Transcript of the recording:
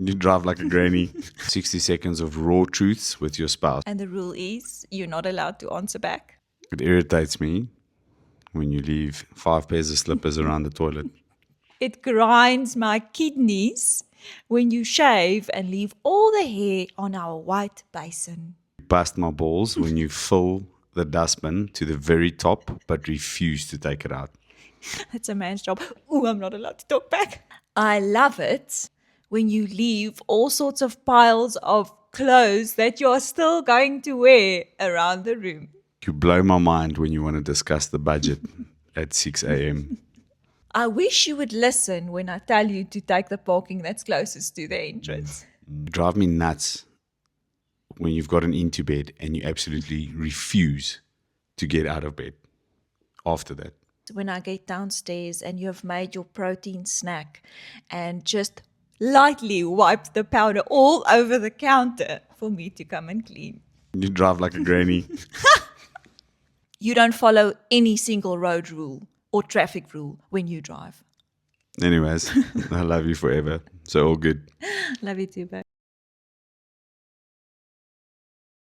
You drive like a granny. 60 seconds of raw truths with your spouse. And the rule is you're not allowed to answer back. It irritates me when you leave 5 pairs of slippers around the toilet. It grinds my kidneys when you shave and leave all the hair on our white basin. Bust my balls when you fill the dustbin to the very top but refuse to take it out. That's a man's job. Ooh, I'm not allowed to talk back. I love it when you leave all sorts of piles of clothes that you're still going to wear around the room. You blow my mind when you want to discuss the budget at 6 a.m. I wish you would listen when I tell you to take the parking that's closest to the entrance. You drive me nuts when you've gotten into bed and you absolutely refuse to get out of bed after that. When I get downstairs and you have made your protein snack and just lightly wipe the powder all over the counter for me to come and clean. You drive like a granny. You don't follow any single road rule or traffic rule when you drive. Anyways, I love you forever. So all good. Love you too, babe.